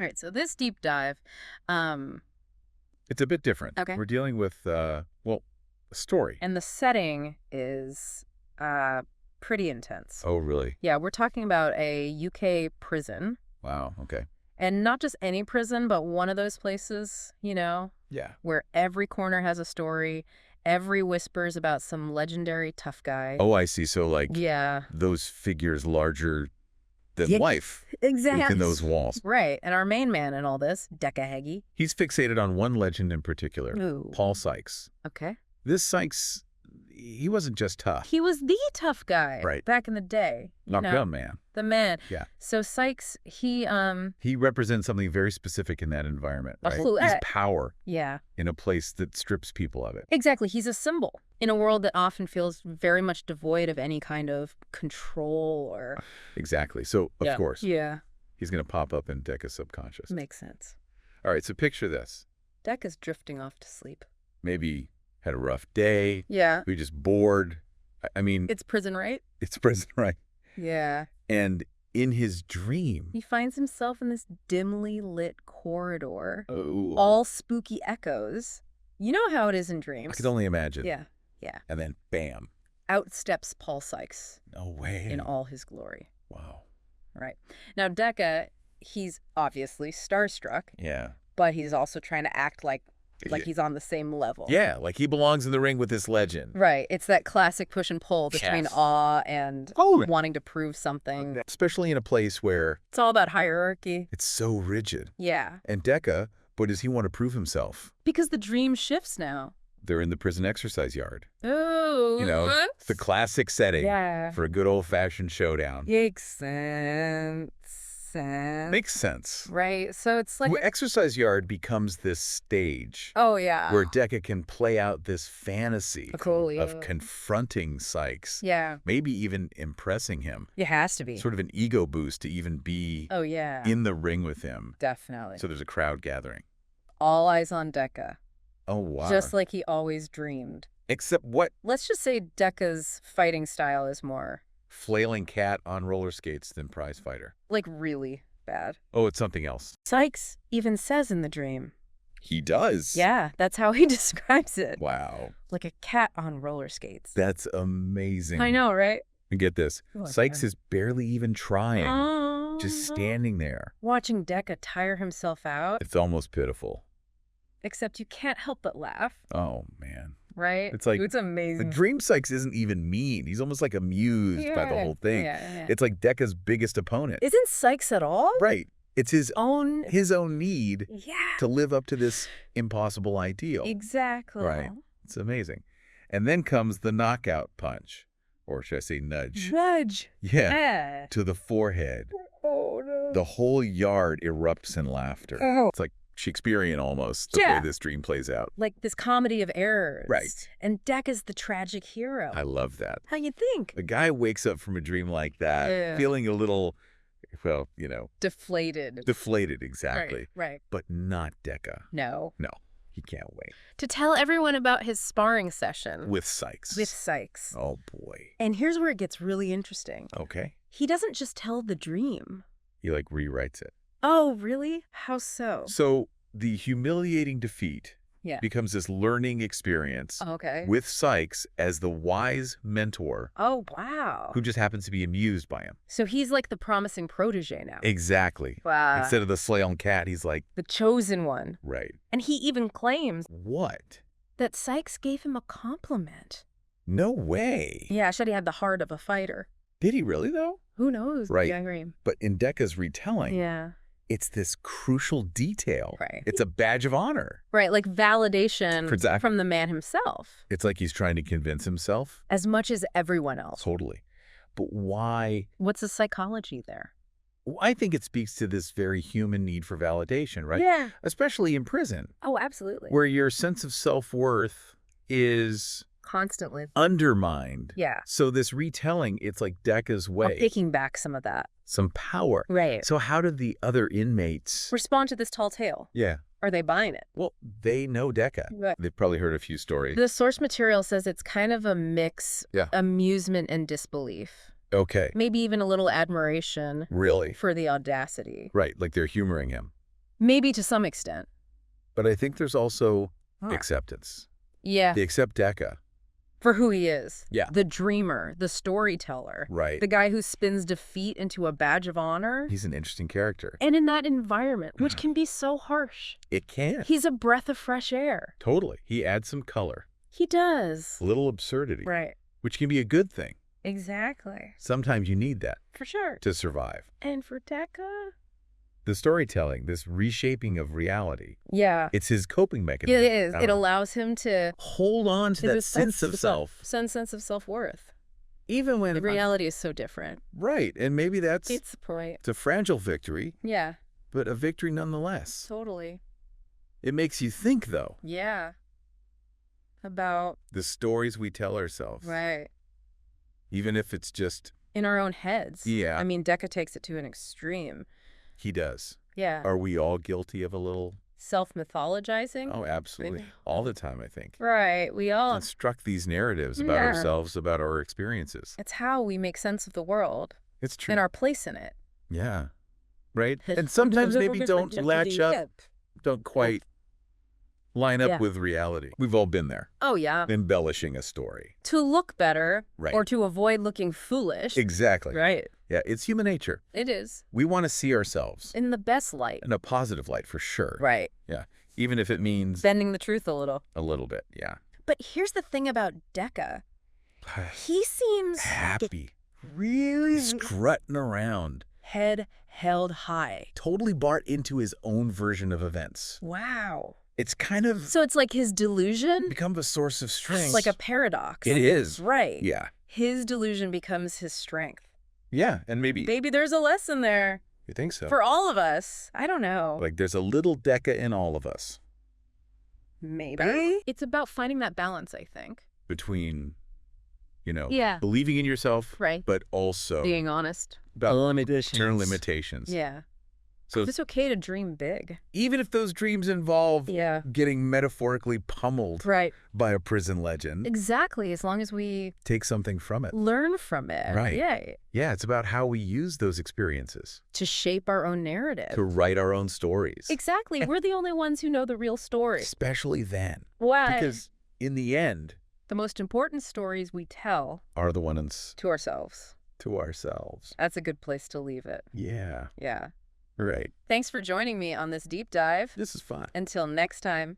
All right, so this deep dive, um, It's a bit different. Okay. We're dealing with, well, a story. and the setting is pretty intense. Oh, really? Yeah, we're talking about a UK prison, Wow. Okay. and not just any prison, but one of those places, Yeah. where every corner has a story, every whisper's about some legendary tough guy. Oh, I see. So, like, Yeah. those figures larger than Yeah, life exactly. within those walls. Right, and our main man in all this, Decca Heggie. He's fixated on one legend in particular, Ooh. Paul Sykes. Okay. This Sykes, he wasn't just tough. He was the tough guy Right. back in the day. Knockdown man. The man. Yeah. So Sykes, he He represents something very specific in that environment, right? Absolutely. He's power yeah. in a place that strips people of it. Exactly. He's a symbol in a world that often feels very much devoid of any kind of control or... Exactly. So, of course, Yeah. he's going to pop up in Decca's subconscious. Makes sense. All right, so picture this. Decca's drifting off to sleep. Maybe had a rough day. Yeah. We just bored. I mean, It's prison, right? it's prison, right? Yeah. And in his dream, He finds himself in this dimly lit corridor, oh, all spooky echoes. You know how it is in I dreams. could only imagine. Yeah. Yeah. And then, bam. Out steps Paul Sykes No way. in all his glory. Wow. Right. Now, Decca, he's obviously starstruck, Yeah. but he's also trying to act like he's on the same level. Yeah, like he belongs in the ring with this legend. Right. It's that classic push and pull between Yes. awe and Oh. wanting to prove something. Especially in a place where It's all about hierarchy. it's so rigid. Yeah. And Decca, boy, does he want to prove himself. Because the dream shifts now. They're in the prison exercise yard. Oh. You know, what? the classic setting Yeah. for a good old-fashioned showdown. Makes sense. Makes sense. Right. So it's like... Well, exercise yard becomes this stage Oh, yeah. where Decca can play out this fantasy Cool, of yeah. confronting Sykes, Yeah. maybe even impressing him. It has to be. Sort of an ego boost to even be Oh, yeah. in the ring with him. Definitely. So there's a crowd gathering. All eyes on Decca. Oh, wow. Just like he always dreamed. Except what? Let's just say Decca's fighting style is more, Flailing cat on roller skates than prize fighter. like, really bad. Oh, it's something else. Sykes even says in the dream. He does. Yeah, that's how he describes it. Wow. Like a cat on roller skates. That's amazing. I know, right? And get this. Oh, Sykes man. is barely even trying. Oh. Just standing there. Watching Decca tire himself out, It's almost pitiful. except you can't help but laugh, Oh, man. right? It's like- It's amazing. The dream Sykes isn't even mean. He's almost like amused by the whole thing. Yeah. It's like Decca's biggest opponent. Isn't Sykes at all? Right. It's his Own... own need Yeah. to live up to this impossible ideal. Exactly. Right. It's amazing. And then comes the knockout punch. Or should I say nudge? Nudge. Yeah. Yeah. To the forehead. Oh, no. The whole yard erupts in laughter. Oh. It's like Shakespearean almost, the Yeah. way this dream plays out. Like this comedy of errors. Right. And Decca's the tragic hero. I love that. How you think? A guy wakes up from a dream like that, Yeah. feeling a little, well, Deflated. deflated, exactly. Right. But not Decca. No. No, he can't wait. To tell everyone about his sparring session With Sykes. with Sykes. Oh, boy. And here's where it gets really interesting. Okay. He doesn't just tell the dream. He, like, rewrites it. Oh, really? How so? So the humiliating defeat Yeah. becomes this learning experience Okay. with Sykes as the wise mentor Oh, wow. who just happens to be amused by him. So he's like the promising protege now. Exactly. Wow. Instead of the slaying cat, he's like, The chosen one. right. And he even claims What? that Sykes gave him a compliment. No way. Yeah, said he had the heart of a fighter. Did he really, though? Who knows? Right. Yeah, I agree. But in Decca's retelling, Yeah. it's this crucial detail. Right. It's a badge of honor. Right, like validation Exactly. from the man himself, It's like he's trying to convince himself. as much as everyone else. Totally. But why? What's the psychology there? Well, I think it speaks to this very human need for validation, right? Yeah. Especially in prison, Oh, absolutely. where your sense of self-worth is Constantly. undermined. Yeah. So this retelling, it's like Decca's Or way, taking back some of that. some power. Right. So how did the other inmates? Respond to this tall tale. Yeah. Are they buying it? Well, they know Decca. Right. They've probably heard a few stories. The source material says it's kind of a mix, Yeah. amusement and disbelief. Okay. Maybe even a little admiration Really? for the audacity. Right. Like they're humoring him. Maybe to some extent. But I think there's also Huh. acceptance. Yeah. They accept Decca. For who he is. Yeah. The dreamer, the storyteller. Right. The guy who spins defeat into a badge of honor. He's an interesting character. And in that environment, which can be so harsh. It can. He's a breath of fresh air. Totally. He adds some color. He does. A little absurdity. Right. Which can be a good thing. Exactly. Sometimes you need that For sure. to survive. And for Decca? The storytelling, this reshaping of reality, Yeah. it's his coping mechanism. It is. I It don't know. allows him to Hold on to that sense of self. sense of self-worth. Even when... The reality is so different. Right. And maybe that's... It's a point. It's a fragile victory, Yeah, but a victory nonetheless. totally. It makes you think, though. Yeah. About, The stories we tell ourselves. right. Even if it's just... In our own heads. Yeah. I mean, Decca takes it to an extreme. He does. Yeah. Are we all guilty of a little... Self-mythologizing? Oh, absolutely. All the time, I think. Right. We all... Construct these narratives about Yeah. ourselves, about our experiences. It's how we make sense of the world It's true. and our place in it. Yeah. Right? And sometimes maybe don't latch up, don't quite line up Yeah. with reality. We've all been there, Oh, yeah. embellishing a story. To look better Right. or to avoid looking foolish. Exactly. Right. Yeah, it's human nature. It is. We want to see ourselves In the best light. in a positive light for sure. Right. Yeah. Even if it means Bending the truth a little. a little bit. Yeah. But here's the thing about Decca. He seems Happy. Really strutting around. head held high. Totally bought into his own version of events. Wow. It's kind of So it's like his delusion? become a source of strength. It's like a paradox. It is. Right. Yeah. His delusion becomes his strength. Yeah, and maybe... Maybe there's a lesson there You think so? for all of us. I don't know. Like there's a little Decca in all of us. Maybe. It's about finding that balance, I think. Between, Yeah. believing in yourself, Right. but also Being honest. about limitations. internal limitations. Yeah. So It's okay to dream big. even if those dreams involve Yeah. getting metaphorically pummeled Right. by a prison legend, Exactly. As long as we take something from it. learn from it. Right. Yeah. Yeah, it's about how we use those experiences To shape our own narrative. to write our own stories. Exactly. We're the only ones who know the real story. Especially then. Why? Because in the end, The most important stories we tell are the ones to ourselves. to ourselves. That's a good place to leave it. Yeah, Yeah. right. Thanks for joining me on this deep dive. This is fun. Until next time.